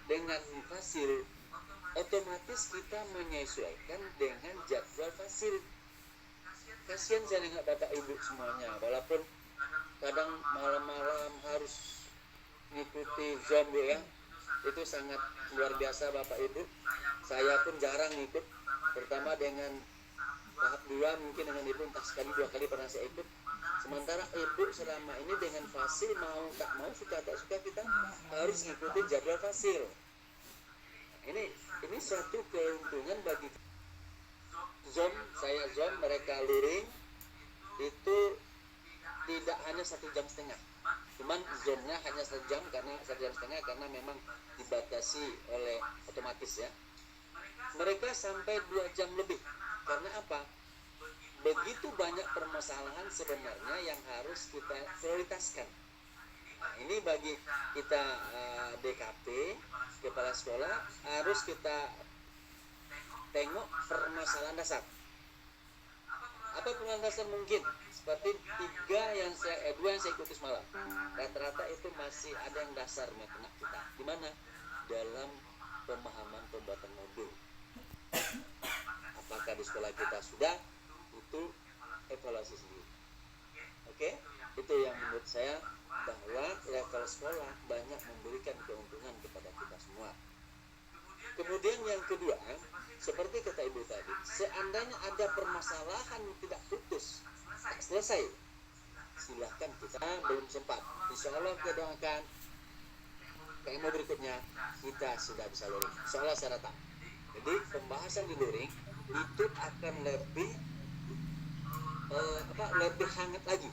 dengan fasil, otomatis kita menyesuaikan dengan jadwal fasil. Kasihan saya nengok bapak ibu semuanya, walaupun kadang malam-malam harus ngikuti Zoom ya, itu sangat luar biasa bapak ibu. Saya pun jarang ikut, pertama dengan tahap 2 mungkin dengan ibu entah sekali 2 kali pernah saya ikut. Sementara ibu selama ini dengan fasil mau tak mau, suka tak suka kita harus ngikuti jadwal fasil. Ini satu keuntungan bagi Zoom, saya Zoom, mereka luring, itu tidak hanya 1,5 jam, cuman Zoomnya hanya 1 jam karena 1,5 jam karena memang dibatasi oleh otomatis ya. Mereka sampai 2 jam lebih. Karena apa? Begitu banyak permasalahan sebenarnya yang harus kita prioritaskan. Nah, ini bagi kita DKP, kepala sekolah, harus kita tengok permasalahan dasar. Apa permasalahan dasar mungkin? Seperti 2 yang saya ikuti semalam. Rata-rata itu masih ada yang dasar kena kita. Di mana? Dalam pemahaman pembuatan modul. Apakah di sekolah kita sudah? Itu evaluasi sendiri. Oke? Itu yang menurut saya bahwa level sekolah banyak memberikan keuntungan kepada kita semua. Kemudian yang kedua, seperti kata ibu tadi, seandainya ada permasalahan yang tidak putus, tak selesai, silahkan, kita belum sempat, insya Allah kita doakan PMO berikutnya kita sudah bisa luring, insya Allah saya rata. Jadi pembahasan di luring itu akan lebih lebih hangat lagi.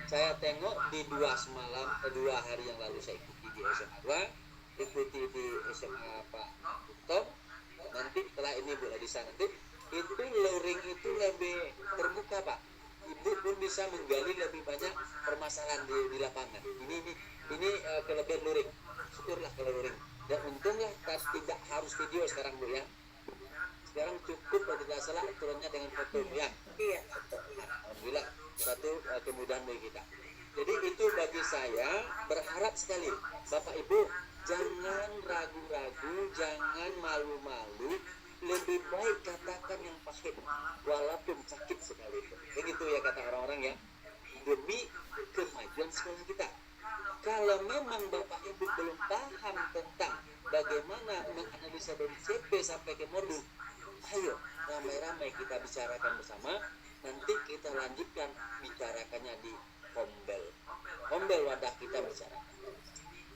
Saya tengok di 2 hari yang lalu saya ikuti di SMA 2, ikuti di SMA Pak Tom, nanti setelah ini Bu Adisa, nanti itu luring itu lebih terbuka Pak. Ibu pun bisa menggali lebih banyak permasalahan di lapangan. Ini kelebihan luring. Syukurlah kalau luring. Dan untunglah tidak harus video sekarang Bu ya. Sekarang cukup kalau tidak salah aturannya dengan foto ya. Iya. Alhamdulillah satu kemudahan bagi kita. Jadi itu bagi saya, berharap sekali Bapak Ibu jangan ragu-ragu, jangan malu-malu, lebih baik katakan yang pahit walaupun sakit sekalipun. Begitu ya kata orang-orang ya, demi kemajuan sekolah kita. Kalau memang Bapak Ibu belum paham tentang bagaimana menganalisa dari CP sampai ke modul, ayo ramai-ramai kita bicarakan bersama. Nanti kita lanjutkan bicarakannya di Hombel wadah kita bicarakan.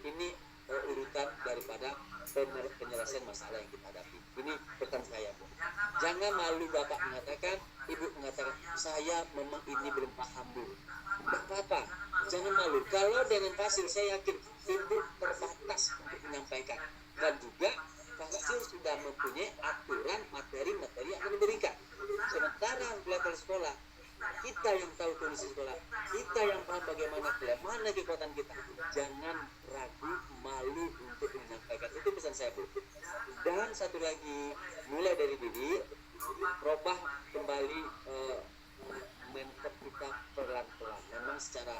Ini urutan daripada penyelesaian masalah yang kita hadapi. Ini pesan saya Bu. Jangan malu Bapak mengatakan, Ibu mengatakan, saya memang ini belum paham Bu. Tidak apa-apa, jangan malu. Kalau dengan fasil saya yakin Ibu terbatas untuk menyampaikan. Dan juga fasil sudah mempunyai aturan materi-materi yang akan diberikan. Sementara level sekolah, kita yang tahu kondisi sekolah, kita yang paham bagaimana kelemahan kekuatan kita. Jangan ragu, malu untuk menyampaikan. Itu pesan saya Bu. Dan satu lagi, mulai dari diri, robah kembali mentor kita pelan-pelan. Memang secara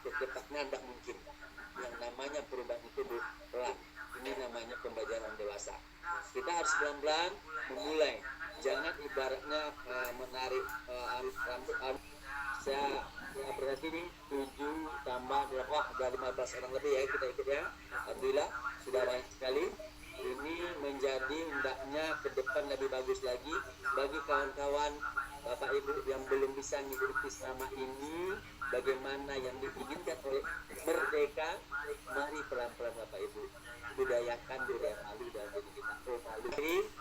kecepatnya tidak mungkin. Yang namanya perubahan itu pelan. Ini namanya pembelajaran dewasa. Kita harus pelan-pelan memulai. Jangan ibaratnya menarik rambut. Saya berarti ini 7 tambah 8, ada 15 orang lebih ya kita ikut ya. Alhamdulillah sudah banyak sekali. Ini menjadi hendaknya ke depan lebih bagus lagi bagi kawan-kawan Bapak Ibu yang belum bisa mengikuti selama ini. Bagaimana yang diinginkan oleh Merdeka, mari pelan-pelan Bapak Ibu budayakan budaya malu dalam diri kita.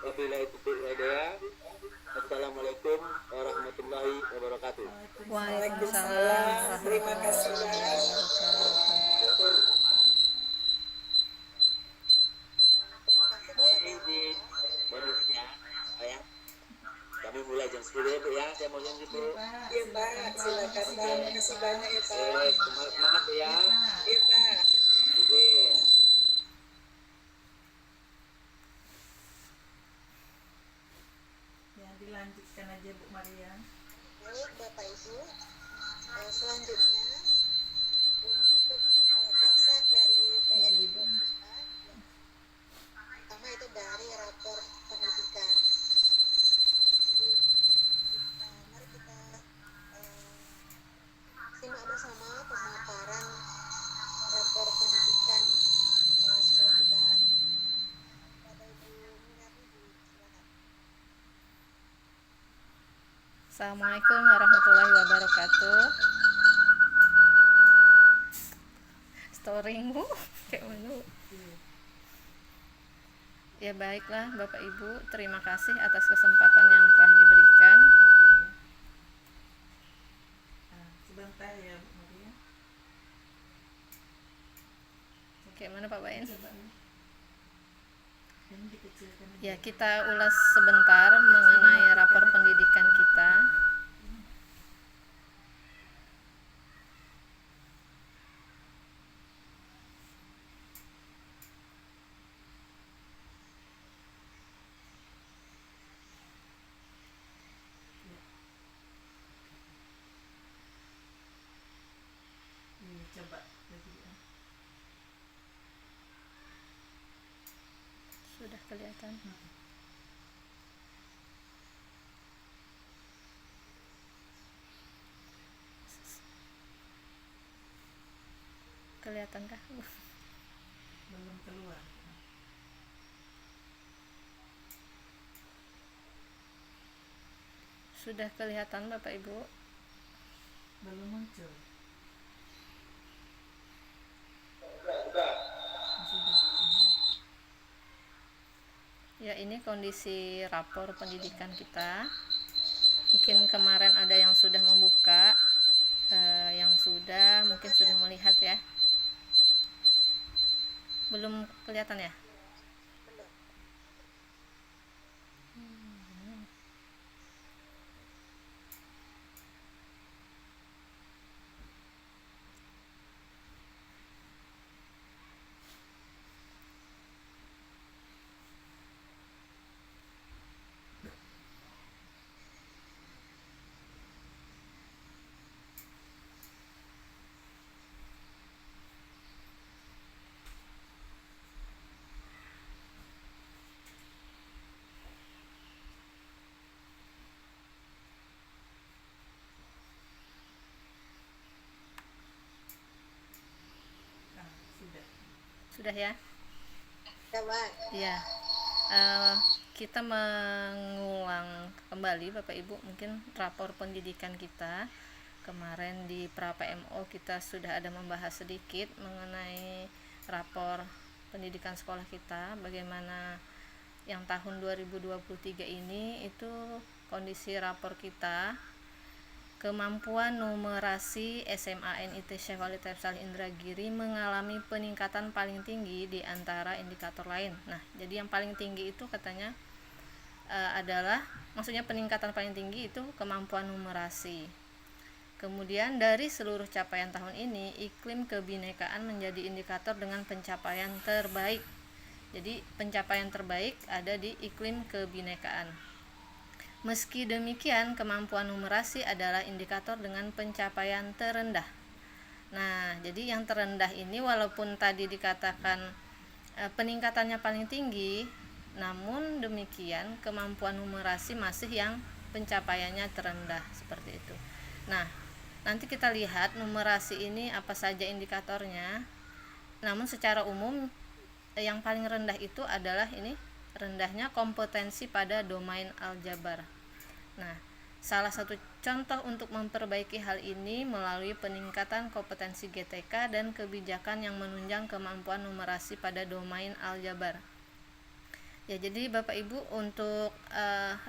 Wabillahi taufiq wal hidayah. Assalamualaikum warahmatullahi wabarakatuh. Waalaikumsalam. Terima kasih. Mohon izin bonusnya ya. Kami mulai jam 10 ya Bu ya. Saya mau jam 10. Iya Pak, silakan Pak. Terima kasih banyak ya Pak. Semangat Bu ya. Iya Pak. Izin. Ya, dilanjutkan aja Bu Maria. Baik Bapak Ibu, selanjutnya untuk dasar dari TNI kita Assalamualaikum warahmatullahi wabarakatuh. Storymu kayak mana? Ya baiklah Bapak Ibu, terima kasih atas kesempatan yang telah diberikan. Sebentar ya Bu Maria. Kayak mana Pak Bain? Coba ya. Ini dikecilkan aja. Ya, kita ulas sebentar mengenai rapor pendidikan kita. Iya, coba lagi ya. Sudah kelihatan. Kelihatankah? Belum keluar. Sudah kelihatan Bapak Ibu? Belum muncul. Ya, ini kondisi rapor pendidikan kita. Mungkin kemarin ada yang sudah membuka, yang sudah mungkin sudah melihat ya. Belum kelihatan ya? Sudah. Sudah ya? Coba. Ya, kita mengulang kembali Bapak Ibu mungkin rapor pendidikan kita. Kemarin di pra PMO kita sudah ada membahas sedikit mengenai rapor pendidikan sekolah kita, bagaimana yang tahun 2023 ini itu kondisi rapor kita. Kemampuan numerasi SMA NIT Syekh Walid Tafsal Indragiri mengalami peningkatan paling tinggi di antara indikator lain. Nah, jadi yang paling tinggi itu katanya adalah, maksudnya peningkatan paling tinggi itu kemampuan numerasi. Kemudian dari seluruh capaian tahun ini, iklim kebinekaan menjadi indikator dengan pencapaian terbaik. Jadi pencapaian terbaik ada di iklim kebinekaan. Meski demikian, kemampuan numerasi adalah indikator dengan pencapaian terendah. Nah, jadi yang terendah ini walaupun tadi dikatakan peningkatannya paling tinggi, namun demikian kemampuan numerasi masih yang pencapaiannya terendah, seperti itu. Nah, nanti kita lihat numerasi ini apa saja indikatornya. Namun secara umum yang paling rendah itu adalah ini, rendahnya kompetensi pada domain aljabar. Nah, salah satu contoh untuk memperbaiki hal ini melalui peningkatan kompetensi GTK dan kebijakan yang menunjang kemampuan numerasi pada domain aljabar. Ya, jadi Bapak Ibu untuk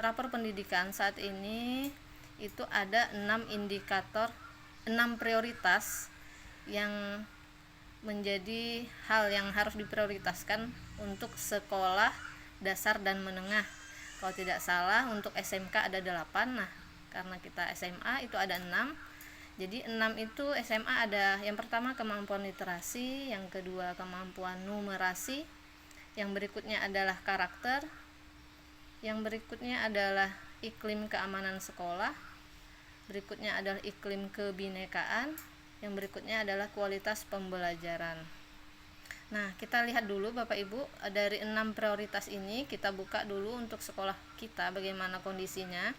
rapor pendidikan saat ini itu ada 6 indikator, 6 prioritas yang menjadi hal yang harus diprioritaskan untuk sekolah dasar dan menengah. Kalau tidak salah untuk SMK ada 8. Nah, karena kita SMA itu ada 6. Jadi 6 itu SMA ada, yang pertama kemampuan literasi, yang kedua kemampuan numerasi, yang berikutnya adalah karakter, yang berikutnya adalah iklim keamanan sekolah, berikutnya adalah iklim kebinekaan, yang berikutnya adalah kualitas pembelajaran. Nah, kita lihat dulu Bapak Ibu, dari 6 prioritas ini kita buka dulu untuk sekolah kita bagaimana kondisinya.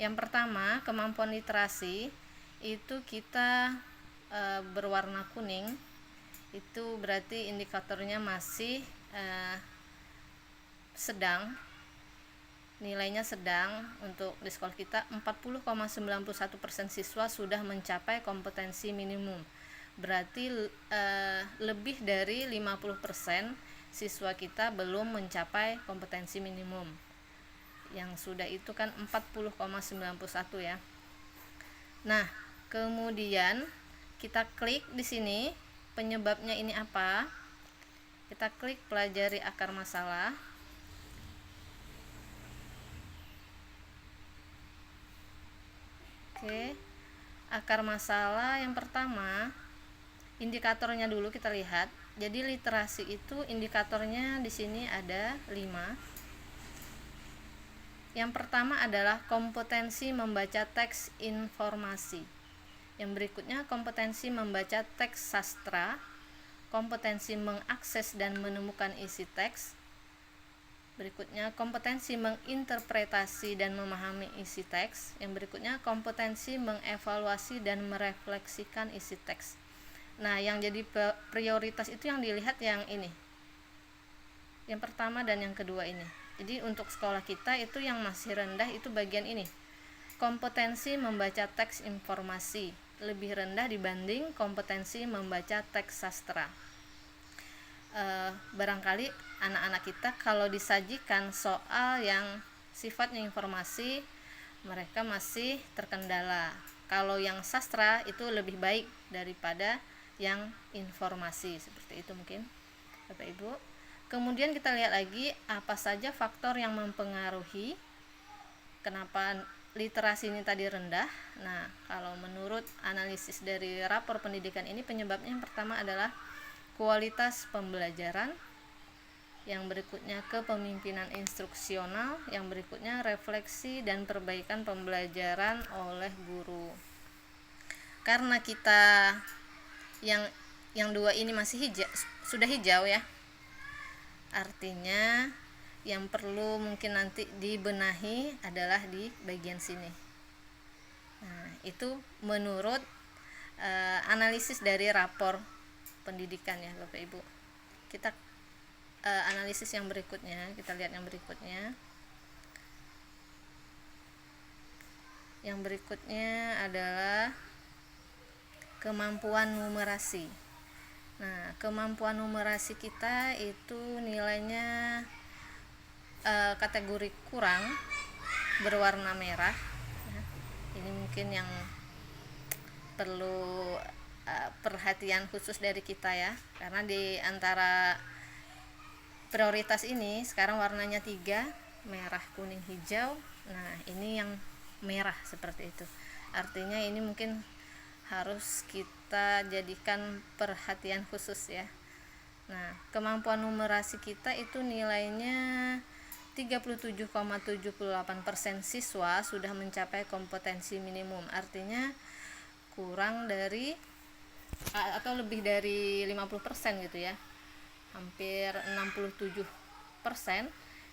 Yang pertama, kemampuan literasi itu kita berwarna kuning. Itu berarti indikatornya masih sedang. nilainya sedang. Untuk di sekolah kita 40,91% siswa sudah mencapai kompetensi minimum. Berarti lebih dari 50% siswa kita belum mencapai kompetensi minimum. Yang sudah itu kan 40,91 ya. Nah, kemudian kita klik di sini penyebabnya ini apa? Kita klik pelajari akar masalah. Oke. Akar masalah yang pertama, indikatornya dulu kita lihat. Jadi literasi itu indikatornya di sini ada 5. Yang pertama adalah kompetensi membaca teks informasi. Yang berikutnya kompetensi membaca teks sastra, kompetensi mengakses dan menemukan isi teks. Berikutnya kompetensi menginterpretasi dan memahami isi teks. Yang berikutnya kompetensi mengevaluasi dan merefleksikan isi teks. Nah, yang jadi prioritas itu yang dilihat yang ini, yang pertama dan yang kedua ini. Jadi untuk sekolah kita itu yang masih rendah itu bagian ini, kompetensi membaca teks informasi, lebih rendah dibanding kompetensi membaca teks sastra. Barangkali anak-anak kita kalau disajikan soal yang sifatnya informasi, mereka masih terkendala. Kalau yang sastra itu lebih baik daripada yang informasi, seperti itu mungkin Bapak Ibu. Kemudian kita lihat lagi apa saja faktor yang mempengaruhi kenapa literasi ini tadi rendah. Nah, kalau menurut analisis dari rapor pendidikan ini, penyebabnya yang pertama adalah kualitas pembelajaran, yang berikutnya kepemimpinan instruksional, yang berikutnya refleksi dan perbaikan pembelajaran oleh guru. Karena kita yang dua ini masih sudah hijau ya, artinya yang perlu mungkin nanti dibenahi adalah di bagian sini. Nah, itu menurut analisis dari rapor pendidikan ya Bapak Ibu. Kita analisis yang berikutnya, kita lihat yang berikutnya. Yang berikutnya adalah kemampuan numerasi. Nah, kemampuan numerasi kita itu nilainya kategori kurang, berwarna merah. Ini mungkin yang perlu perhatian khusus dari kita ya, karena di antara prioritas ini sekarang warnanya 3, merah, kuning, hijau. Nah, ini yang merah seperti itu, artinya ini mungkin harus kita jadikan perhatian khusus ya. Nah, kemampuan numerasi kita itu nilainya 37,78% siswa sudah mencapai kompetensi minimum, artinya kurang dari atau lebih dari 50% gitu ya, hampir 67%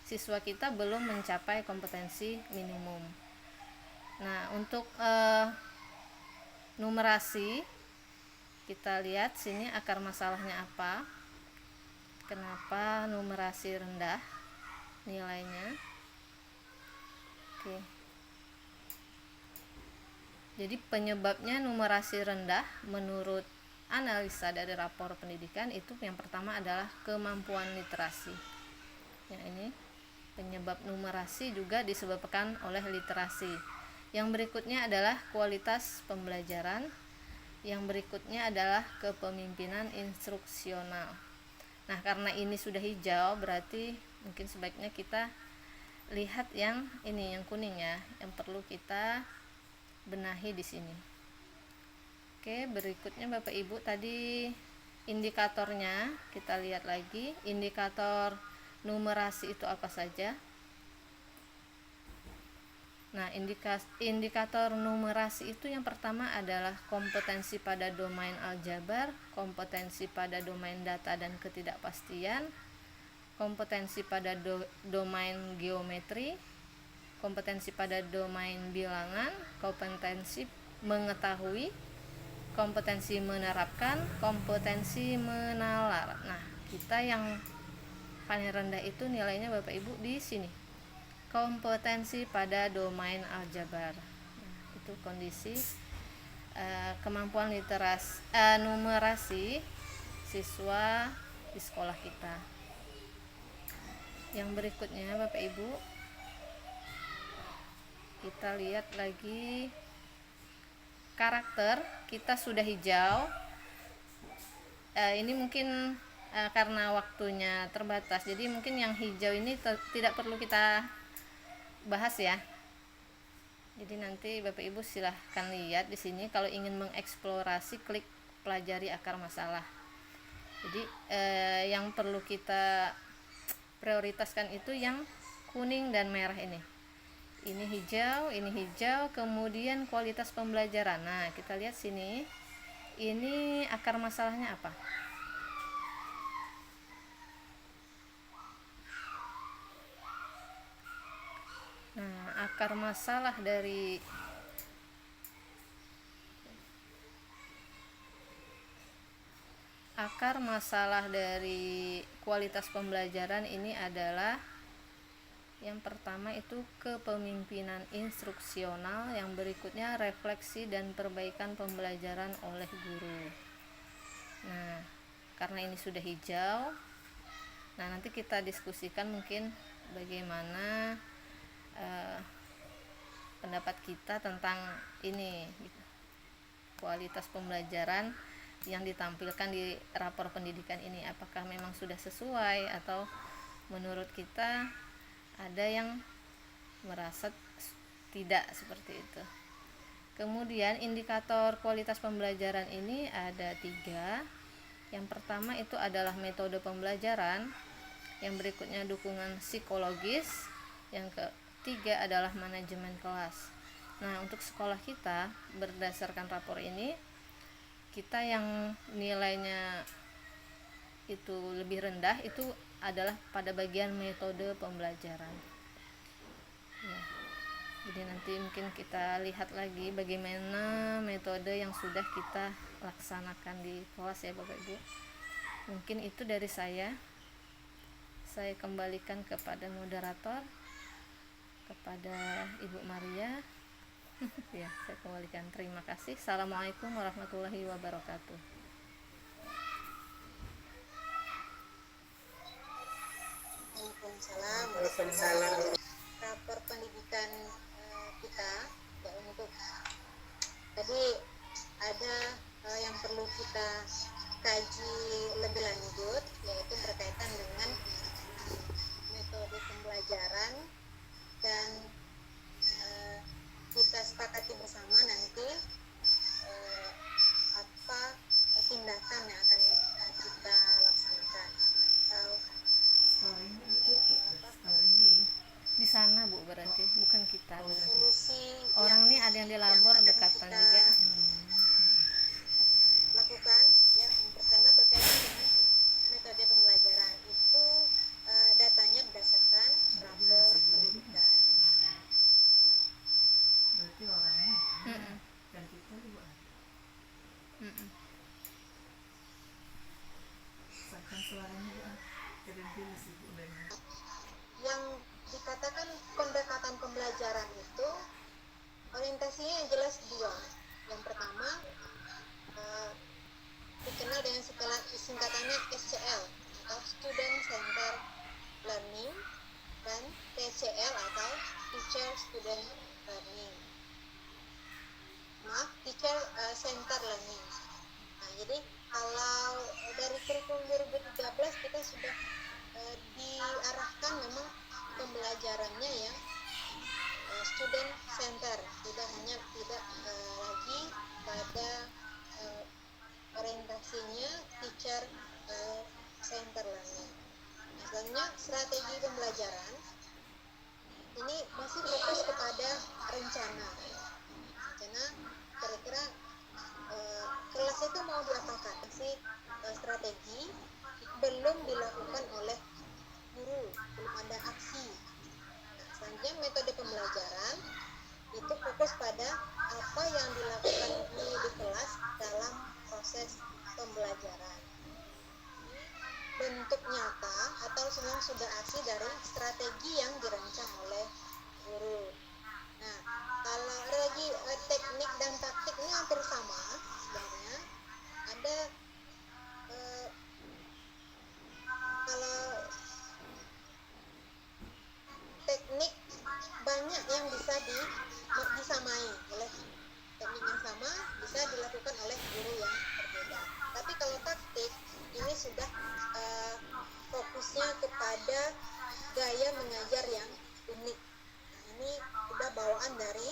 siswa kita belum mencapai kompetensi minimum. Nah, untuk numerasi kita lihat sini akar masalahnya apa, kenapa numerasi rendah nilainya. Oke. Jadi penyebabnya numerasi rendah menurut analisa dari rapor pendidikan itu yang pertama adalah kemampuan literasi. Yang ini penyebab numerasi juga disebabkan oleh literasi. Yang berikutnya adalah kualitas pembelajaran. Yang berikutnya adalah kepemimpinan instruksional. Nah, karena ini sudah hijau, berarti mungkin sebaiknya kita lihat yang ini, yang kuning ya, yang perlu kita benahi di sini. Oke, berikutnya Bapak Ibu tadi indikatornya kita lihat lagi. Indikator numerasi itu apa saja? Nah, indikator numerasi itu yang pertama adalah kompetensi pada domain aljabar, kompetensi pada domain data dan ketidakpastian, kompetensi pada domain geometri, kompetensi pada domain bilangan, kompetensi mengetahui, kompetensi menerapkan, kompetensi menalar. Nah, kita yang paling rendah itu nilainya Bapak Ibu di sini, kompetensi pada domain aljabar. Nah, itu kondisi kemampuan numerasi siswa di sekolah kita. Yang berikutnya Bapak Ibu, kita lihat lagi karakter. Kita sudah hijau. Ini mungkin karena waktunya terbatas, jadi mungkin yang hijau ini tidak perlu kita bahas ya. Jadi nanti Bapak Ibu silahkan lihat di sini, kalau ingin mengeksplorasi klik pelajari akar masalah. Jadi yang perlu kita prioritaskan itu yang kuning dan merah ini. Ini hijau, kemudian kualitas pembelajaran. Nah, kita lihat sini. Ini akar masalahnya apa? Nah, akar masalah dari kualitas pembelajaran ini adalah yang pertama itu kepemimpinan instruksional, yang berikutnya refleksi dan perbaikan pembelajaran oleh guru. Nah, karena ini sudah hijau, nah nanti kita diskusikan mungkin bagaimana pendapat kita tentang ini, kualitas pembelajaran yang ditampilkan di rapor pendidikan ini, apakah memang sudah sesuai atau menurut kita ada yang merasa tidak seperti itu. Kemudian indikator kualitas pembelajaran ini ada 3. Yang pertama itu adalah metode pembelajaran, yang berikutnya dukungan psikologis, yang ketiga adalah manajemen kelas. Nah, untuk sekolah kita berdasarkan rapor ini, kita yang nilainya itu lebih rendah itu adalah pada bagian metode pembelajaran ya. Jadi nanti mungkin kita lihat lagi bagaimana metode yang sudah kita laksanakan di kelas ya Bapak Ibu. Mungkin itu dari saya kembalikan kepada moderator, kepada Ibu Maria. Ya, saya kembalikan. Terima kasih. Assalamualaikum warahmatullahi wabarakatuh. Waalaikumsalam. Rapor pendidikan kita ya, untuk tadi ada yang perlu kita kaji lebih lanjut, yaitu berkaitan dengan metode pembelajaran, dan kita sepakati bersama nanti apa tindakan yang akan kita laksanakan. Di sana Bu, berarti bukan kita berarti. Solusi Orang ini ada yang di labor akan dekatan kita juga. lakukan ya, yang pertama berkaitan dengan metode pembelajaran itu datanya berdasarkan rapor pendidikan. Berarti orangnya dan kita juga sakan suaranya ya. Kedentilis Ibu dengan Yang dikatakan pendekatan pembelajaran itu orientasinya yang jelas 2. Yang pertama dikenal dengan singkatannya SCL atau Student Center Learning, dan TCL atau Teacher Student Learning. Teacher Center Learning. Nah, jadi kalau dari kurikulum 2013 kita sudah diarahkan memang pembelajarannya yang student center, tidak lagi pada orientasinya teacher center learning. Nah, selanjutnya strategi pembelajaran ini masih fokus kepada rencana kira-kira kelas itu mau diapakan, masih strategi belum dilakukan oleh guru, belum ada aksi. Nah, selanjutnya metode pembelajaran itu fokus pada apa yang dilakukan guru di kelas dalam proses pembelajaran. Bentuk nyata atau memang sudah aksi dari strategi yang dirancang oleh guru. Nah, kalau ada lagi teknik dan taktik ini hampir sama sebenarnya. Ada kalau teknik banyak yang bisa disamai oleh teknik yang sama bisa dilakukan oleh guru yang berbeda. Tapi kalau taktik ini sudah fokusnya kepada gaya mengajar yang unik. Nah, ini sudah bawaan dari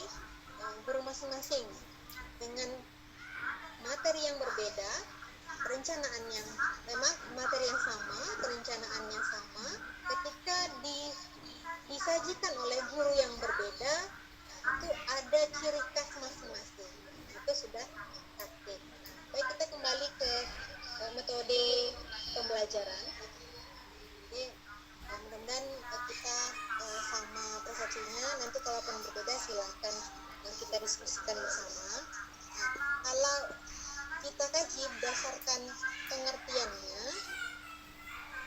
guru masing-masing dengan materi yang berbeda, perencanaan yang memang materi yang sama, perencanaannya sama, ketika disajikan oleh guru yang berbeda, itu ada ciri khas masing-masing. Itu sudah taktik. Nah, baik, kita kembali ke metode pembelajaran. Jadi mudah-mudahan kita sama persepsinya. Nanti kalau pun berbeda silahkan kita diskusikan bersama. Nah, kalau kita kaji berdasarkan pengertiannya,